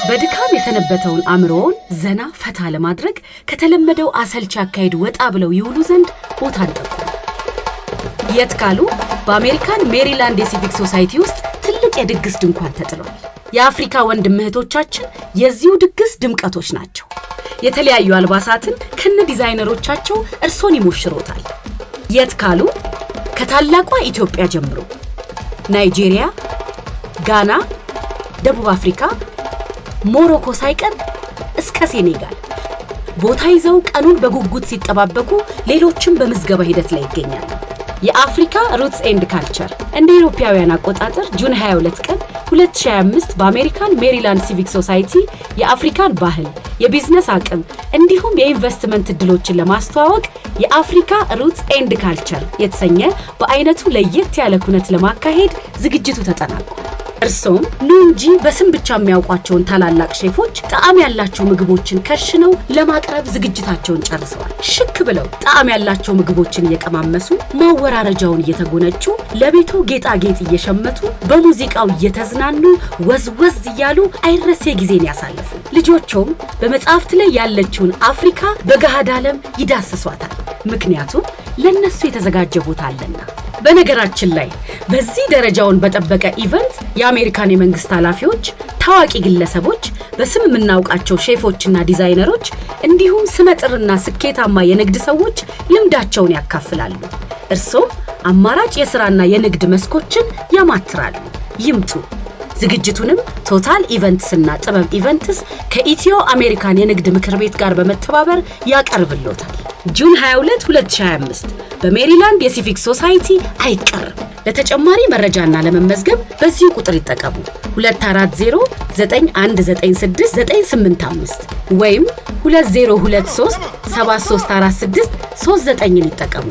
በድካም የተነበተውን አምሮን ዘና ፈታ ለማድረግ ከተለመደው አሰልቺ አካሄድ ወጣ ብለው ይውሉ ዘንድ ቦታ አንጠቁ። የት ካሉ በአሜሪካን ሜሪላንድ የሲቪክ ሶሳይቲ ውስጥ ትልቅ የድግስ ድንኳን ተጥሏል። የአፍሪካ ወንድም እህቶቻችን የዚሁ ድግስ ድምቀቶች ናቸው። የተለያዩ አልባሳትን ከነ ዲዛይነሮቻቸው እርሶን ይሞሽሮታል። የት ካሉ ከታላቋ ኢትዮጵያ ጀምሮ ናይጄሪያ፣ ጋና፣ ደቡብ አፍሪካ፣ ሞሮኮ ሳይቀር እስከ ሴኔጋል ቦታ ይዘው ቀኑን በጉጉት ሲጠባበቁ ሌሎችም በመዝገባ ሂደት ላይ ይገኛሉ። የአፍሪካ ሩትስ ኤንድ ካልቸር እንደ ኢሮፒያውያን አቆጣጠር ጁን 22 ቀን 2025 በአሜሪካን ሜሪላንድ ሲቪክ ሶሳይቲ የአፍሪካን ባህል፣ የቢዝነስ አቅም እንዲሁም የኢንቨስትመንት እድሎችን ለማስተዋወቅ የአፍሪካ ሩትስ ኤንድ ካልቸር የተሰኘ በአይነቱ ለየት ያለ ኩነት ለማካሄድ ዝግጅቱ ተጠናቋል። እርሶም ኑንጂ በስም ብቻ የሚያውቋቸውን ታላላቅ ሼፎች ጣዕም ያላቸው ምግቦችን ከሽነው ለማቅረብ ዝግጅታቸውን ጨርሰዋል። ሽክ ብለው ጣዕም ያላቸው ምግቦችን እየቀማመሱ ማወራረጃውን እየተጎነጩ ለቤቱ ጌጣጌጥ እየሸመቱ በሙዚቃው እየተዝናኑ ወዝወዝ እያሉ አይረሴ ጊዜን ያሳልፉ። ልጆቹም በመጽሐፍት ላይ ያለችውን አፍሪካ በገሃድ ዓለም ይዳስሷታል። ምክንያቱም ለነሱ የተዘጋጀ ቦታ አለና። በነገራችን ላይ በዚህ ደረጃውን በጠበቀ ኢቨንት የአሜሪካን የመንግስት ኃላፊዎች፣ ታዋቂ ግለሰቦች፣ በስም የምናውቃቸው ሼፎችና ዲዛይነሮች እንዲሁም ስመጥርና ስኬታማ የንግድ ሰዎች ልምዳቸውን ያካፍላሉ። እርሶም አማራጭ የሥራና የንግድ መስኮችን ያማትራሉ። ይምጡ። ዝግጅቱንም ቶታል ኢቨንትስና ጥበብ ኢቨንትስ ከኢትዮ አሜሪካን የንግድ ምክር ቤት ጋር በመተባበር ያቀርብልዎታል። ጁን 22 2025 በሜሪላንድ የሲቪክ ሶሳይቲ አይቀርም። ለተጨማሪ መረጃና ለመመዝገብ በዚህ ቁጥር ይጠቀሙ 24091969985 ወይም 2023734639 ይጠቀሙ።